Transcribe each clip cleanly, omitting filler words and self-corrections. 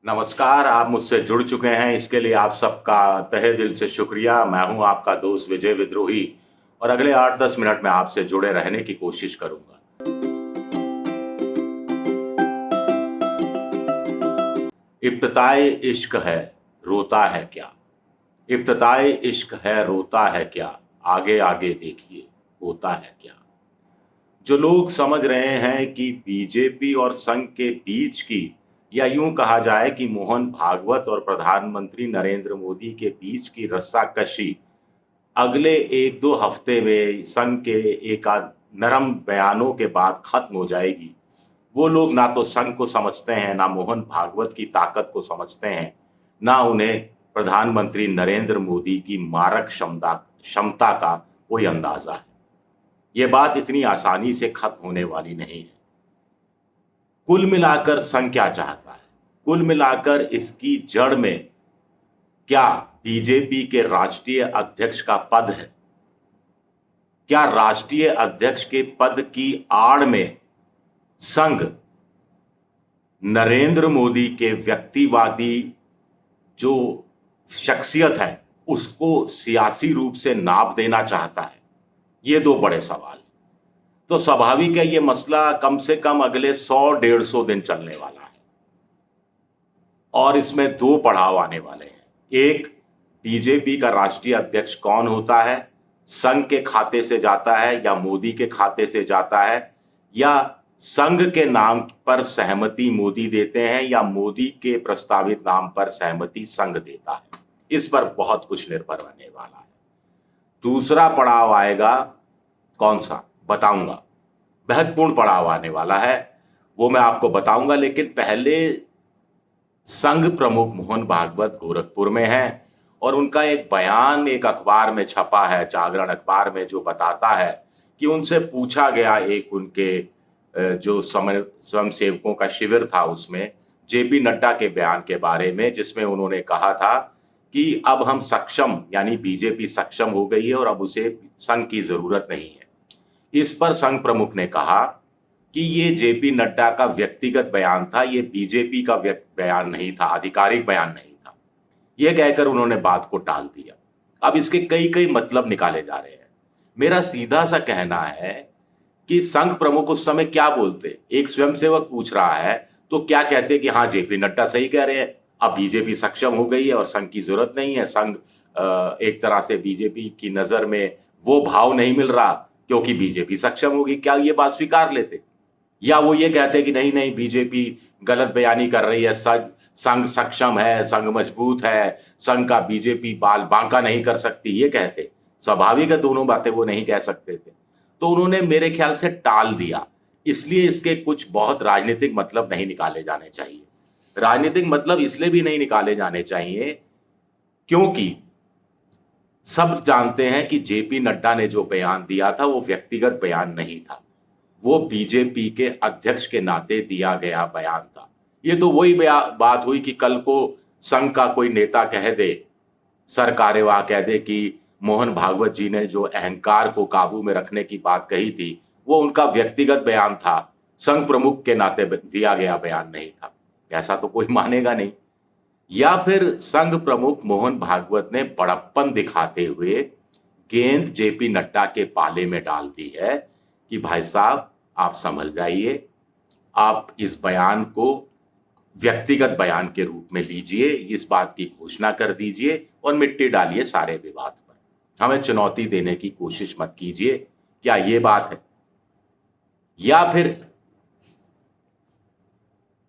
नमस्कार, आप मुझसे जुड़ चुके हैं, इसके लिए आप सबका तहे दिल से शुक्रिया। मैं हूं आपका दोस्त विजय विद्रोही और अगले 8-10 मिनट में आपसे जुड़े रहने की कोशिश करूंगा। इब्तिदाए इश्क है, रोता है क्या? इब्तिदाए इश्क है, रोता है क्या? आगे आगे देखिए, होता है क्या? जो लोग समझ रहे हैं कि बीजेपी और संघ के बीच की, या यूं कहा जाए कि मोहन भागवत और प्रधानमंत्री नरेंद्र मोदी के बीच की रस्साकशी अगले 1-2 हफ्ते में संघ के एक आध नरम बयानों के बाद खत्म हो जाएगी। वो लोग ना तो संघ को समझते हैं, ना मोहन भागवत की ताकत को समझते हैं, ना उन्हें प्रधानमंत्री नरेंद्र मोदी की मारक क्षमता क्षमता का कोई अंदाजा है। ये बात इतनी आसानी से खत्म होने वाली नहीं है। कुल मिलाकर संघ क्या चाहता है? कुल मिलाकर इसकी जड़ में क्या बीजेपी के राष्ट्रीय अध्यक्ष का पद है? क्या राष्ट्रीय अध्यक्ष के पद की आड़ में संघ नरेंद्र मोदी के व्यक्तिवादी जो शख्सियत है उसको सियासी रूप से नाप देना चाहता है? ये दो बड़े सवाल। तो स्वाभाविक है ये मसला कम से कम अगले 100-150 दिन चलने वाला है और इसमें दो पड़ाव आने वाले हैं। एक, बीजेपी का राष्ट्रीय अध्यक्ष कौन होता है? संघ के खाते से जाता है या मोदी के खाते से जाता है, या संघ के नाम पर सहमति मोदी देते हैं या मोदी के प्रस्तावित नाम पर सहमति संघ देता है? इस पर बहुत कुछ निर्भर रहने वाला है। दूसरा पड़ाव आएगा, कौन सा बताऊंगा, महत्वपूर्ण पड़ाव आने वाला है, वो मैं आपको बताऊंगा। लेकिन पहले संघ प्रमुख मोहन भागवत गोरखपुर में हैं और उनका एक बयान एक अखबार में छपा है, जागरण अखबार में, जो बताता है कि उनसे पूछा गया एक उनके जो समय स्वयंसेवकों का शिविर था उसमें जेपी नड्डा के बयान के बारे में, जिसमें उन्होंने कहा था कि अब हम सक्षम, यानी बीजेपी सक्षम हो गई है और अब उसे संघ की जरूरत नहीं है। इस पर संघ प्रमुख ने कहा कि ये जेपी नड्डा का व्यक्तिगत बयान था, ये बीजेपी का बयान नहीं था, आधिकारिक बयान नहीं था। ये कहकर उन्होंने बात को टाल दिया। अब इसके कई कई मतलब निकाले जा रहे हैं। मेरा सीधा सा कहना है कि संघ प्रमुख उस समय क्या बोलते? एक स्वयंसेवक पूछ रहा है तो क्या कहते कि हाँ जेपी नड्डा सही कह रहे हैं, अब बीजेपी सक्षम हो गई है और संघ की जरूरत नहीं है। संघ एक तरह से बीजेपी की नजर में वो भाव नहीं मिल रहा क्योंकि बीजेपी सक्षम होगी। क्या ये बात स्वीकार लेते? या वो ये कहते कि नहीं नहीं, बीजेपी गलत बयानी कर रही है, संघ सक्षम है, संघ मजबूत है, संघ का बीजेपी बाल बांका नहीं कर सकती, ये कहते? स्वाभाविक है दोनों बातें वो नहीं कह सकते थे। तो उन्होंने मेरे ख्याल से टाल दिया। इसलिए इसके कुछ बहुत राजनीतिक मतलब नहीं निकाले जाने चाहिए। राजनीतिक मतलब इसलिए भी नहीं निकाले जाने चाहिए क्योंकि सब जानते हैं कि जेपी नड्डा ने जो बयान दिया था वो व्यक्तिगत बयान नहीं था, वो बीजेपी के अध्यक्ष के नाते दिया गया बयान था। ये तो वही बात हुई कि कल को संघ का कोई नेता कह दे, सरकारेवाह कह दे कि मोहन भागवत जी ने जो अहंकार को काबू में रखने की बात कही थी वो उनका व्यक्तिगत बयान था, संघ प्रमुख के नाते दिया गया बयान नहीं था। ऐसा तो कोई मानेगा नहीं। या फिर संघ प्रमुख मोहन भागवत ने बड़प्पन दिखाते हुए गेंद जेपी नड्डा के पाले में डाल दी है कि भाई साहब आप संभल जाइए, आप इस बयान को व्यक्तिगत बयान के रूप में लीजिए, इस बात की घोषणा कर दीजिए और मिट्टी डालिए सारे विवाद पर। हमें चुनौती देने की कोशिश मत कीजिए। क्या ये बात है? या फिर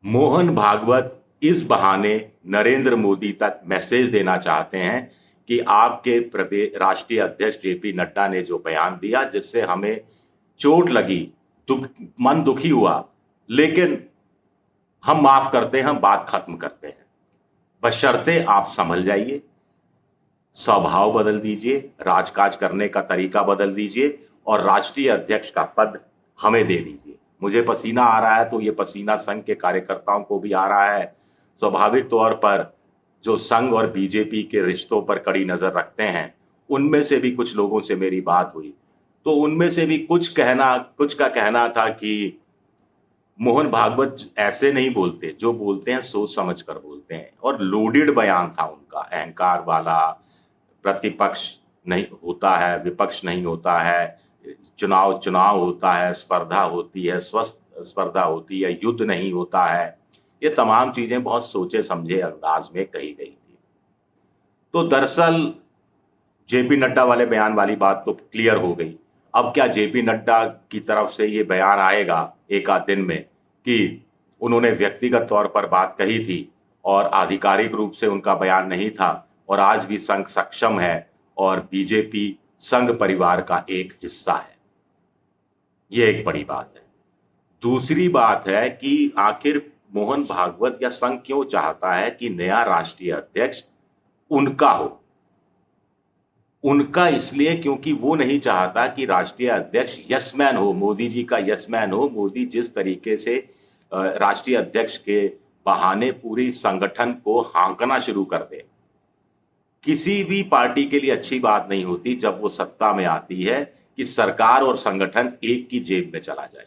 मोहन भागवत इस बहाने नरेंद्र मोदी तक मैसेज देना चाहते हैं कि आपके प्रदेश राष्ट्रीय अध्यक्ष जेपी नड्डा ने जो बयान दिया जिससे हमें चोट लगी, मन दुखी हुआ, लेकिन हम माफ करते हैं, हम बात खत्म करते हैं, बशर्ते आप संभल जाइए, स्वभाव बदल दीजिए, राजकाज करने का तरीका बदल दीजिए और राष्ट्रीय अध्यक्ष का पद हमें दे दीजिए। मुझे पसीना आ रहा है तो ये पसीना संघ के कार्यकर्ताओं को भी आ रहा है। स्वाभाविक तौर पर जो संघ और बीजेपी के रिश्तों पर कड़ी नजर रखते हैं उनमें से भी कुछ लोगों से मेरी बात हुई तो उनमें से भी कुछ का कहना था कि मोहन भागवत ऐसे नहीं बोलते, जो बोलते हैं सोच समझ कर बोलते हैं, और लोडेड बयान था उनका, अहंकार वाला। प्रतिपक्ष नहीं होता है, विपक्ष नहीं होता है, चुनाव चुनाव होता है, स्पर्धा होती है, स्वस्थ स्पर्धा होती है, युद्ध नहीं होता है। ये तमाम चीजें बहुत सोचे समझे अंदाज में कही गई थी। तो दरअसल जेपी नड्डा वाले बयान वाली बात तो क्लियर हो गई। अब क्या जेपी नड्डा की तरफ से ये बयान आएगा एक आध दिन में कि उन्होंने व्यक्तिगत तौर पर बात कही थी और आधिकारिक रूप से उनका बयान नहीं था, और आज भी संघ सक्षम है और बीजेपी संघ परिवार का एक हिस्सा है। ये एक बड़ी बात है। दूसरी बात है कि आखिर मोहन भागवत या संघ क्यों चाहता है कि नया राष्ट्रीय अध्यक्ष उनका हो। उनका इसलिए क्योंकि वो नहीं चाहता कि राष्ट्रीय अध्यक्ष यस मैन हो, मोदी जी का यस मैन हो। मोदी जिस तरीके से राष्ट्रीय अध्यक्ष के बहाने पूरी संगठन को हाँकना शुरू कर दे, किसी भी पार्टी के लिए अच्छी बात नहीं होती जब वो सत्ता में आती है कि सरकार और संगठन एक की जेब में चला जाए,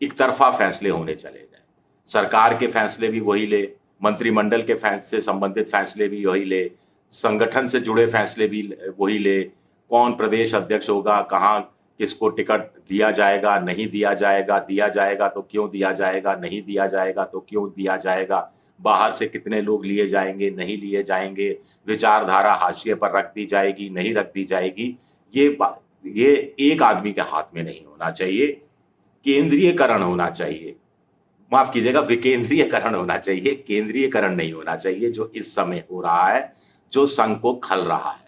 एक तरफा फैसले होने चले जाए। सरकार के फैसले भी वही ले, मंत्रिमंडल के फैसले संबंधित फैसले भी वही ले, संगठन से जुड़े फैसले भी वही ले। कौन प्रदेश अध्यक्ष होगा, कहाँ किसको टिकट दिया जाएगा, नहीं दिया जाएगा तो क्यों दिया जाएगा, नहीं दिया जाएगा तो क्यों दिया जाएगा, बाहर से कितने लोग लिए जाएंगे, नहीं लिए जाएंगे, विचारधारा हाशिए पर रख दी जाएगी, नहीं रख दी जाएगी। ये एक आदमी के हाथ में नहीं होना चाहिए। केंद्रीयकरण होना चाहिए, माफ कीजिएगा, विकेंद्रीयकरण होना चाहिए, केंद्रीयकरण नहीं होना चाहिए, जो इस समय हो रहा है, जो संघ को खल रहा है।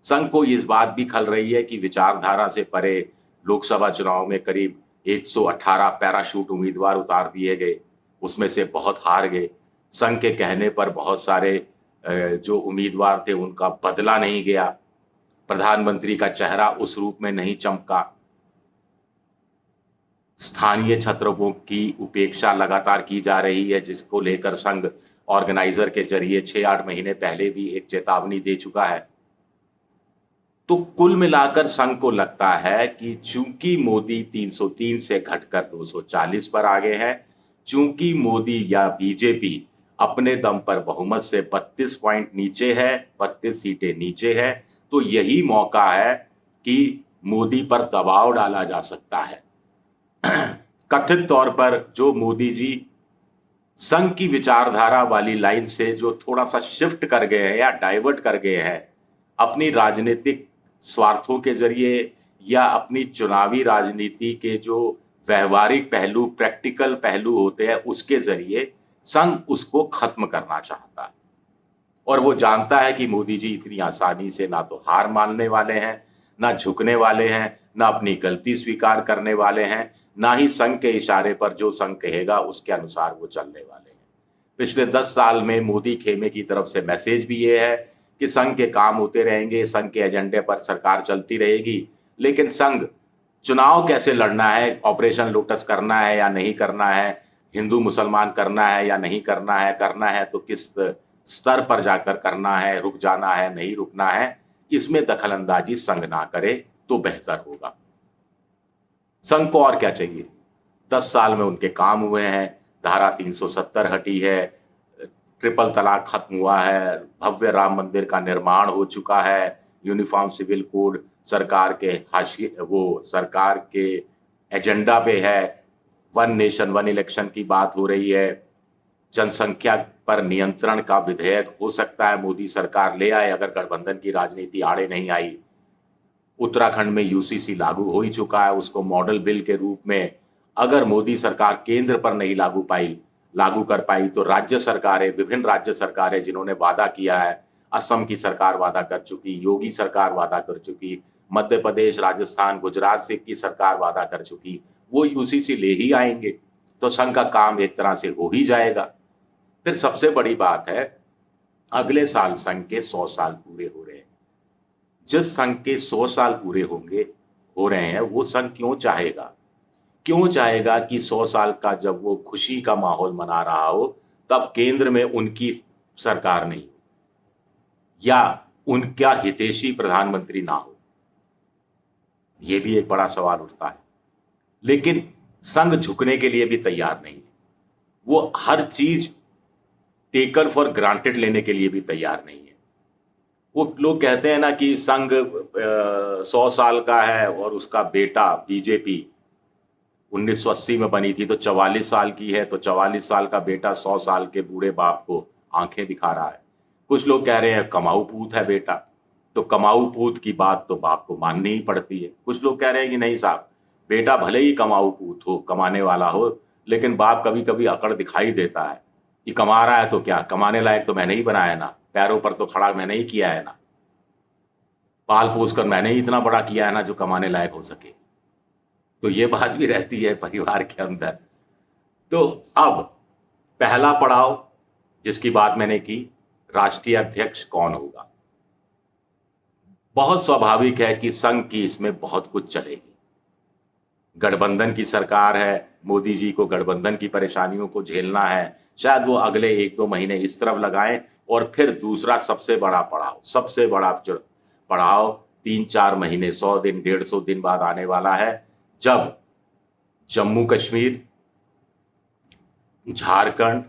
संघ को इस बात भी खल रही है कि विचारधारा से परे लोकसभा चुनाव में करीब 118 पैराशूट उम्मीदवार उतार दिए गए, उसमें से बहुत हार गए। संघ के कहने पर बहुत सारे जो उम्मीदवार थे उनका बदला नहीं गया, प्रधानमंत्री का चेहरा उस रूप में नहीं चमका, स्थानीय छत्रों की उपेक्षा लगातार की जा रही है, जिसको लेकर संघ ऑर्गेनाइजर के जरिए 6-8 महीने पहले भी एक चेतावनी दे चुका है। तो कुल मिलाकर संघ को लगता है कि चूंकि मोदी 303 से घटकर 240 पर आ गए हैं, चूंकि मोदी या बीजेपी अपने दम पर बहुमत से 32 पॉइंट नीचे है, 32 सीटें नीचे है, तो यही मौका है कि मोदी पर दबाव डाला जा सकता है। कथित तौर पर जो मोदी जी संघ की विचारधारा वाली लाइन से जो थोड़ा सा शिफ्ट कर गए हैं या डाइवर्ट कर गए हैं अपनी राजनीतिक स्वार्थों के जरिए, या अपनी चुनावी राजनीति के जो व्यवहारिक पहलू, प्रैक्टिकल पहलू होते हैं, उसके जरिए संघ उसको खत्म करना चाहता है। और वो जानता है कि मोदी जी इतनी आसानी से ना तो हार मानने वाले हैं, ना झुकने वाले हैं, ना अपनी गलती स्वीकार करने वाले हैं, ना ही संघ के इशारे पर जो संघ कहेगा उसके अनुसार वो चलने वाले हैं। पिछले 10 साल में मोदी खेमे की तरफ से मैसेज भी ये है कि संघ के काम होते रहेंगे, संघ के एजेंडे पर सरकार चलती रहेगी, लेकिन संघ चुनाव कैसे लड़ना है, ऑपरेशन लोटस करना है या नहीं करना है, हिंदू मुसलमान करना है या नहीं करना है तो किस स्तर पर जाकर करना है, रुक जाना है, नहीं रुकना है, इसमें दखलंदाजी संघ ना करे तो बेहतर होगा। संघ को और क्या चाहिए? 10 साल में उनके काम हुए हैं, धारा 370 हटी है, ट्रिपल तलाक खत्म हुआ है, भव्य राम मंदिर का निर्माण हो चुका है, यूनिफॉर्म सिविल कोड सरकार के हाशिए, वो सरकार के एजेंडा पे है, वन नेशन वन इलेक्शन की बात हो रही है, जनसंख्या पर नियंत्रण का विधेयक हो सकता है मोदी सरकार ले आए अगर गठबंधन की राजनीति आड़े नहीं आई। उत्तराखंड में यूसीसी लागू हो ही चुका है, उसको मॉडल बिल के रूप में अगर मोदी सरकार केंद्र पर नहीं लागू कर पाई तो राज्य सरकारें, विभिन्न राज्य सरकारें जिन्होंने वादा किया है, असम की सरकार वादा कर चुकी, योगी सरकार वादा कर चुकी, मध्य प्रदेश, राजस्थान, गुजरात से की सरकार वादा कर चुकी, वो यूसीसी ले ही आएंगे, तो संघ का काम एक तरह से हो ही जाएगा। फिर सबसे बड़ी बात है, अगले साल संघ के 100 साल पूरे हो रहे हैं। जिस संघ के 100 साल पूरे हो रहे हैं, वो संघ क्यों चाहेगा कि 100 साल का जब वो खुशी का माहौल मना रहा हो तब केंद्र में उनकी सरकार नहीं हो या उनका हितैषी प्रधानमंत्री ना हो? ये भी एक बड़ा सवाल उठता है। लेकिन संघ झुकने के लिए भी तैयार नहीं है। वो हर चीज टेकन फॉर ग्रांटेड लेने के लिए भी तैयार नहीं है। वो लोग कहते हैं ना कि संघ 100 साल का है और उसका बेटा बीजेपी 1980 में बनी थी तो 44 साल की है, तो 44 साल का बेटा 100 साल के बूढ़े बाप को आंखें दिखा रहा है। कुछ लोग कह रहे हैं कमाऊ पूत है बेटा, तो कमाऊ पूत की बात तो बाप को माननी ही पड़ती है। कुछ लोग कह रहे हैं कि नहीं साहब, बेटा भले ही कमाऊ पूत हो, कमाने वाला हो, लेकिन बाप कभी कभी अकड़ दिखाई देता है कि कमा रहा है तो क्या, कमाने लायक तो मैंने ही बनाया ना, पैरों पर तो खड़ा मैंने ही किया है ना, पाल पोस कर मैंने ही इतना बड़ा किया है ना जो कमाने लायक हो सके। तो ये बात भी रहती है परिवार के अंदर। तो अब पहला पड़ाव जिसकी बात मैंने की, राष्ट्रीय अध्यक्ष कौन होगा। बहुत स्वाभाविक है कि संघ की इसमें बहुत कुछ चलेगी। गठबंधन की सरकार है, मोदी जी को गठबंधन की परेशानियों को झेलना है, शायद वो अगले 1-2 महीने इस तरफ लगाएं और फिर दूसरा सबसे बड़ा पड़ाव 3-4 महीने, 100 दिन, 150 दिन बाद आने वाला है, जब जम्मू कश्मीर, झारखंड,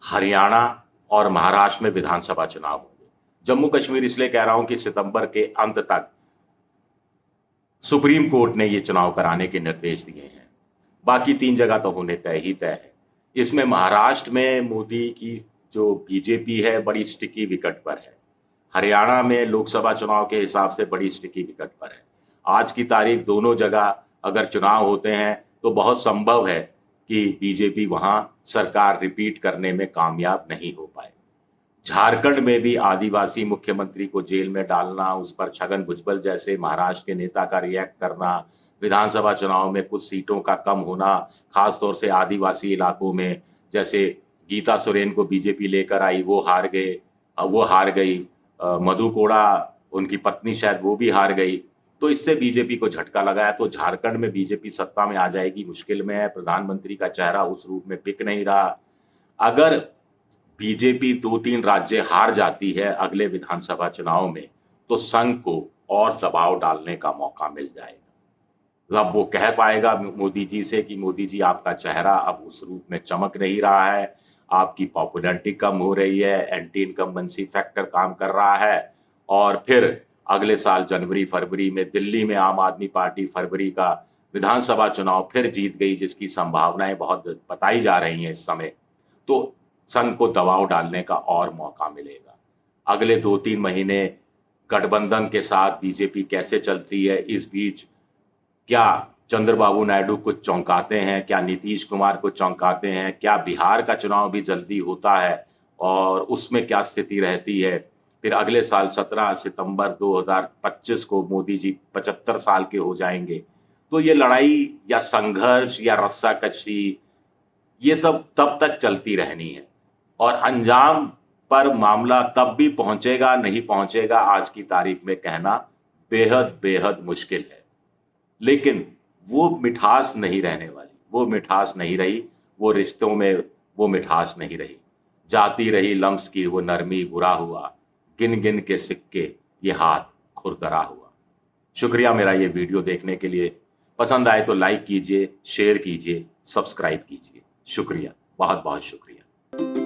हरियाणा और महाराष्ट्र में विधानसभा चुनाव होंगे। जम्मू कश्मीर इसलिए कह रहा हूं कि सितंबर के अंत तक सुप्रीम कोर्ट ने ये चुनाव कराने के निर्देश दिए हैं। बाकी 3 जगह तो होने तय है। इसमें महाराष्ट्र में मोदी की जो बीजेपी है बड़ी स्टिकी विकेट पर है। हरियाणा में लोकसभा चुनाव के हिसाब से बड़ी स्टिकी विकेट पर है। आज की तारीख दोनों जगह अगर चुनाव होते हैं तो बहुत संभव है कि बीजेपी वहां सरकार रिपीट करने में कामयाब नहीं हो पाए। झारखंड में भी आदिवासी मुख्यमंत्री को जेल में डालना, उस पर छगन भुजबल जैसे महाराष्ट्र के नेता का रिएक्ट करना, विधानसभा चुनाव में कुछ सीटों का कम होना, खासतौर से आदिवासी इलाकों में, जैसे गीता सोरेन को बीजेपी लेकर आई, वो हार गई, मधु कोड़ा उनकी पत्नी शायद वो भी हार गई, तो इससे बीजेपी को झटका लगा है। तो झारखंड में बीजेपी सत्ता में आ जाएगी मुश्किल में है। प्रधानमंत्री का चेहरा उस रूप में पिक नहीं रहा। अगर बीजेपी 2-3 राज्य हार जाती है अगले विधानसभा चुनाव में तो संघ को और दबाव डालने का मौका मिल जाएगा। अब वो कह पाएगा मोदी जी से कि मोदी जी आपका चेहरा अब उस रूप में चमक नहीं रहा है, आपकी पॉपुलैरिटी कम हो रही है, एंटी इनकम्बेंसी फैक्टर काम कर रहा है, और फिर अगले साल जनवरी-फरवरी में दिल्ली में आम आदमी पार्टी फरवरी का विधानसभा चुनाव फिर जीत गई, जिसकी संभावनाएं बहुत बताई जा रही हैं इस समय। तो संघ को दबाव डालने का और मौका मिलेगा। अगले 2-3 महीने गठबंधन के साथ बीजेपी कैसे चलती है, इस बीच क्या चंद्रबाबू नायडू को चौंकाते हैं, क्या नीतीश कुमार को चौंकाते हैं, क्या बिहार का चुनाव भी जल्दी होता है और उसमें क्या स्थिति रहती है। फिर अगले साल 17 सितंबर 2025 को मोदी जी 75 साल के हो जाएंगे। तो ये लड़ाई या संघर्ष या रस्साकशी ये सब तब तक चलती रहनी है और अंजाम पर मामला तब भी पहुंचेगा नहीं पहुंचेगा आज की तारीख में कहना बेहद बेहद मुश्किल है। लेकिन वो मिठास नहीं रहने वाली, वो मिठास नहीं रही, वो रिश्तों में वो मिठास नहीं रही। जाती रही लम्स की वो नरमी, बुरा हुआ गिन गिन के सिक्के ये हाथ खुरदरा हुआ। शुक्रिया मेरा ये वीडियो देखने के लिए। पसंद आए तो लाइक कीजिए, शेयर कीजिए, सब्सक्राइब कीजिए। शुक्रिया, बहुत बहुत शुक्रिया।